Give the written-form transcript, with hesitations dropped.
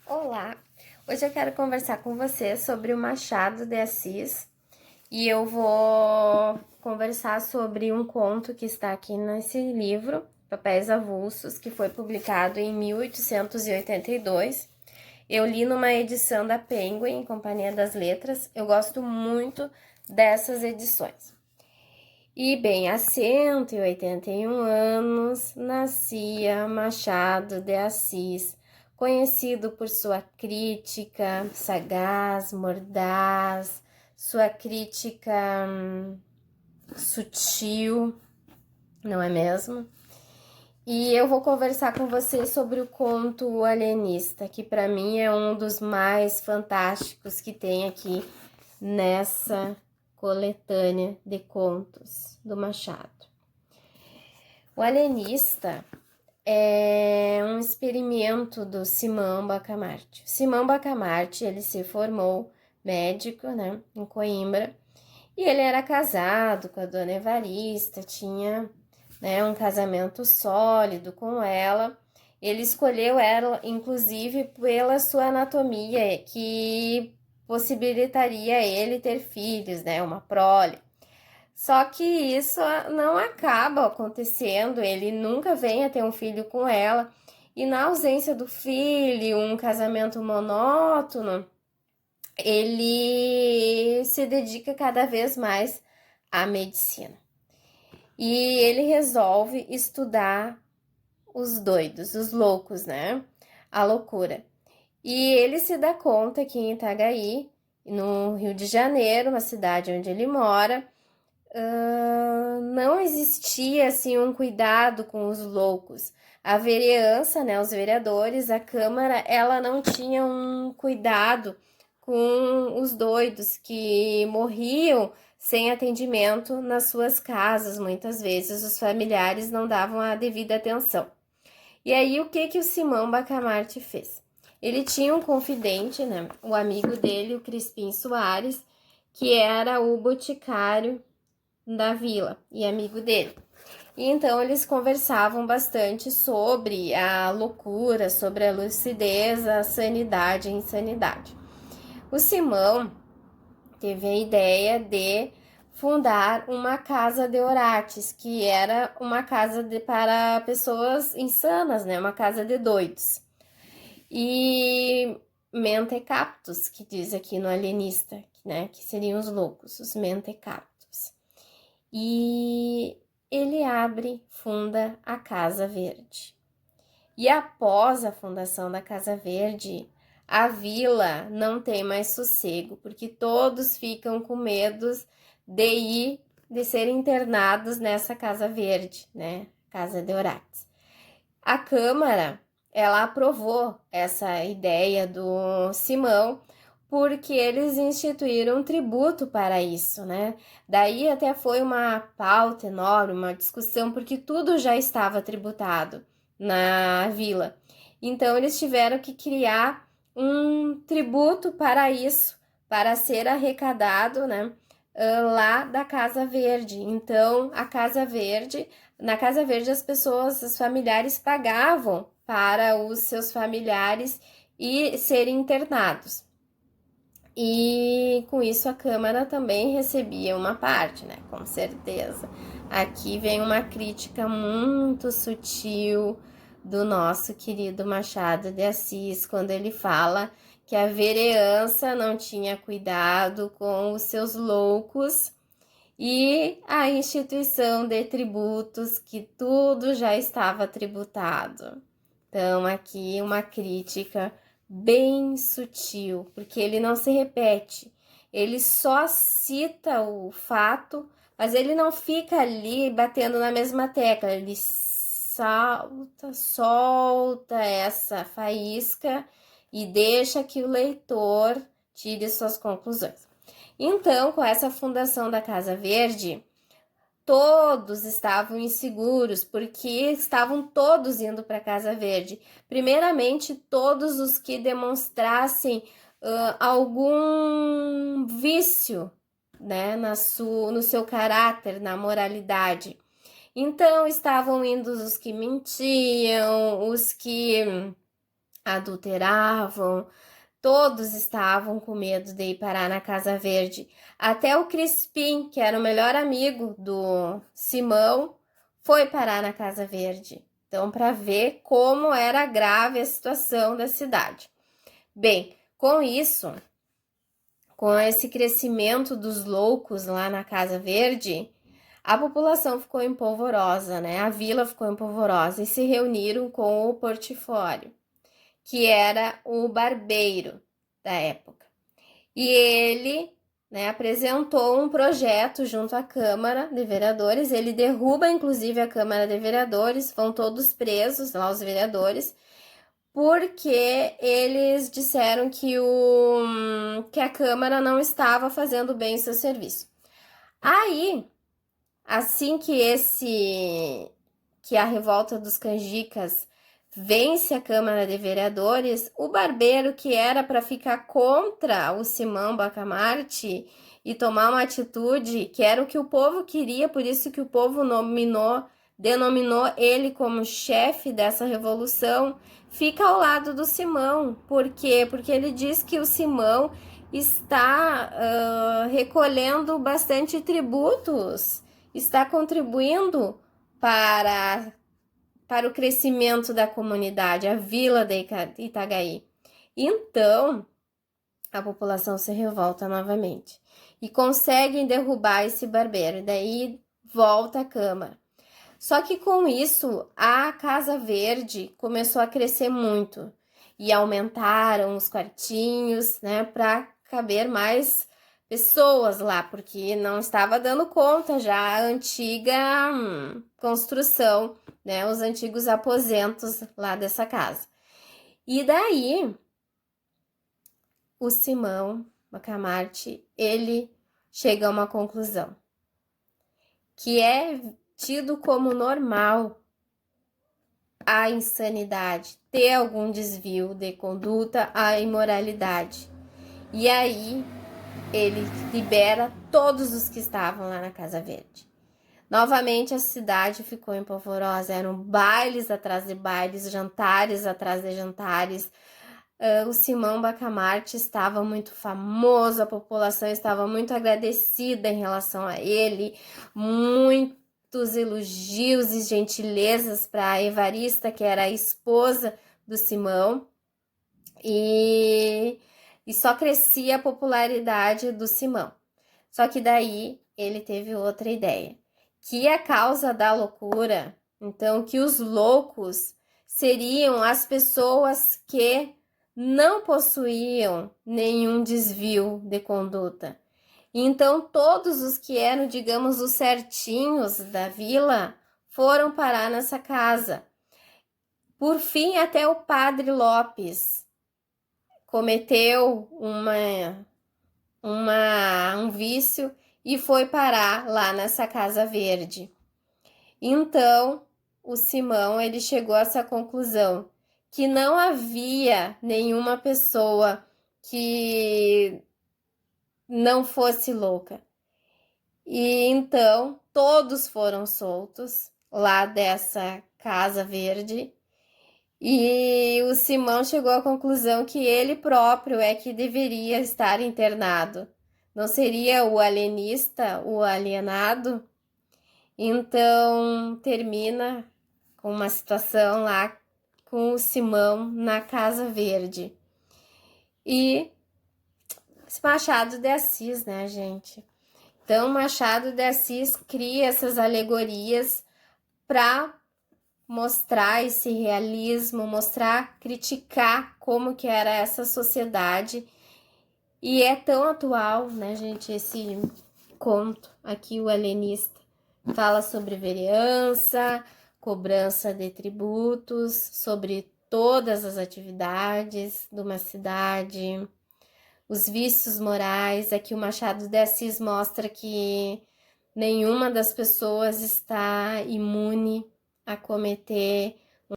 Olá! Hoje eu quero conversar com você sobre o Machado de Assis e eu vou conversar sobre um conto que está aqui nesse livro, Papéis Avulsos, que foi publicado em 1882. Eu li numa edição da Penguin, Companhia das Letras. Eu gosto muito dessas edições. E bem, há 181 anos nascia Machado de Assis, conhecido por sua crítica sagaz, mordaz, sua crítica sutil, não é mesmo? E eu vou conversar com você sobre o conto O Alienista, que para mim é um dos mais fantásticos que tem aqui nessa coletânea de contos do Machado. O Alienista é um experimento do Simão Bacamarte. Simão Bacamarte, ele se formou médico, né, em Coimbra, e ele era casado com a dona Evarista, tinha, né, um casamento sólido com ela. Ele escolheu ela, inclusive, pela sua anatomia, que possibilitaria ele ter filhos, né, uma prole. Só que isso não acaba acontecendo, ele nunca vem a ter um filho com ela, e na ausência do filho, um casamento monótono, ele se dedica cada vez mais à medicina. E ele resolve estudar os doidos, os loucos, né? A loucura. E ele se dá conta que em Itajaí, no Rio de Janeiro, uma cidade onde ele mora, não existia assim um cuidado com os loucos. A vereança, né, os vereadores, a Câmara, ela não tinha um cuidado com os doidos que morriam sem atendimento nas suas casas. Muitas vezes os familiares não davam a devida atenção. E aí o que o Simão Bacamarte fez? Ele tinha um confidente, né, o amigo dele, o Crispim Soares, que era o boticário da vila e amigo dele. E então eles conversavam bastante sobre a loucura, sobre a lucidez, a sanidade e a insanidade. O Simão teve a ideia de fundar uma casa de orates, que era uma casa para pessoas insanas, né? Uma casa de doidos. E mentecaptos, que diz aqui no Alienista, né? Que seriam os loucos, os mentecaptos. E ele funda a Casa Verde. E após a fundação da Casa Verde, a vila não tem mais sossego, porque todos ficam com medo de serem internados nessa Casa Verde, né? Casa de Orates. A Câmara, ela aprovou essa ideia do Simão, porque eles instituíram um tributo para isso, né? Daí até foi uma pauta enorme, uma discussão, porque tudo já estava tributado na vila. Então eles tiveram que criar um tributo para isso, para ser arrecadado, né? Lá da Casa Verde. Então, a Casa Verde, na Casa Verde, as pessoas, os familiares pagavam para os seus familiares e serem internados. E com isso a Câmara também recebia uma parte, né? Com certeza. Aqui vem uma crítica muito sutil do nosso querido Machado de Assis, quando ele fala que a vereança não tinha cuidado com os seus loucos e a instituição de tributos, que tudo já estava tributado. Então, aqui uma crítica bem sutil, porque ele não se repete, ele só cita o fato, mas ele não fica ali batendo na mesma tecla, ele solta essa faísca e deixa que o leitor tire suas conclusões. Então, com essa fundação da Casa Verde, todos estavam inseguros, porque estavam todos indo para a Casa Verde. Primeiramente, todos os que demonstrassem algum vício, né, no seu caráter, na moralidade. Então, estavam indo os que mentiam, os que adulteravam, todos estavam com medo de ir parar na Casa Verde. Até o Crispim, que era o melhor amigo do Simão, foi parar na Casa Verde. Então, para ver como era grave a situação da cidade. Bem, com isso, com esse crescimento dos loucos lá na Casa Verde, a população ficou empolvorosa, né? A vila ficou empolvorosa e se reuniram com o Portifólio, que era o barbeiro da época. E ele, né, apresentou um projeto junto à Câmara de Vereadores. Ele derruba, inclusive, a Câmara de Vereadores, vão todos presos lá, os vereadores, porque eles disseram que a Câmara não estava fazendo bem o seu serviço. Aí, assim que a revolta dos canjicas vence a Câmara de Vereadores, o barbeiro, que era para ficar contra o Simão Bacamarte e tomar uma atitude que era o que o povo queria, por isso que o povo denominou ele como chefe dessa revolução, fica ao lado do Simão. Por quê? Porque ele diz que o Simão está recolhendo bastante tributos, está contribuindo para o crescimento da comunidade, a vila de Itaguaí. Então, a população se revolta novamente e conseguem derrubar esse barbeiro, e daí volta a Câmara. Só que com isso, a Casa Verde começou a crescer muito e aumentaram os quartinhos, né, para caber mais pessoas lá, porque não estava dando conta já a antiga construção, né, os antigos aposentos lá dessa casa. E daí, o Simão Bacamarte, ele chega a uma conclusão, que é tido como normal a insanidade, ter algum desvio de conduta, a imoralidade. E aí ele libera todos os que estavam lá na Casa Verde. Novamente a cidade ficou empolvorosa, eram bailes atrás de bailes, jantares atrás de jantares. O Simão Bacamarte estava muito famoso, a população estava muito agradecida em relação a ele, muitos elogios e gentilezas para a Evarista, que era a esposa do Simão, e só crescia a popularidade do Simão. Só que daí ele teve outra ideia, que a causa da loucura, então que os loucos seriam as pessoas que não possuíam nenhum desvio de conduta. Então, todos os que eram, digamos, os certinhos da vila foram parar nessa casa. Por fim, até o padre Lopes cometeu um vício e foi parar lá nessa Casa Verde. Então, o Simão, ele chegou a essa conclusão, que não havia nenhuma pessoa que não fosse louca. E então todos foram soltos lá dessa Casa Verde. E o Simão chegou à conclusão que ele próprio é que deveria estar internado. Não seria o alienista, o alienado? Então termina com uma situação lá com o Simão na Casa Verde. E Machado de Assis, né, gente? Então, Machado de Assis cria essas alegorias para mostrar esse realismo, criticar como que era essa sociedade. E é tão atual, né, gente, esse conto aqui, o alienista. Fala sobre vereança, cobrança de tributos, sobre todas as atividades de uma cidade, os vícios morais. Aqui o Machado de Assis mostra que nenhuma das pessoas está imune a cometer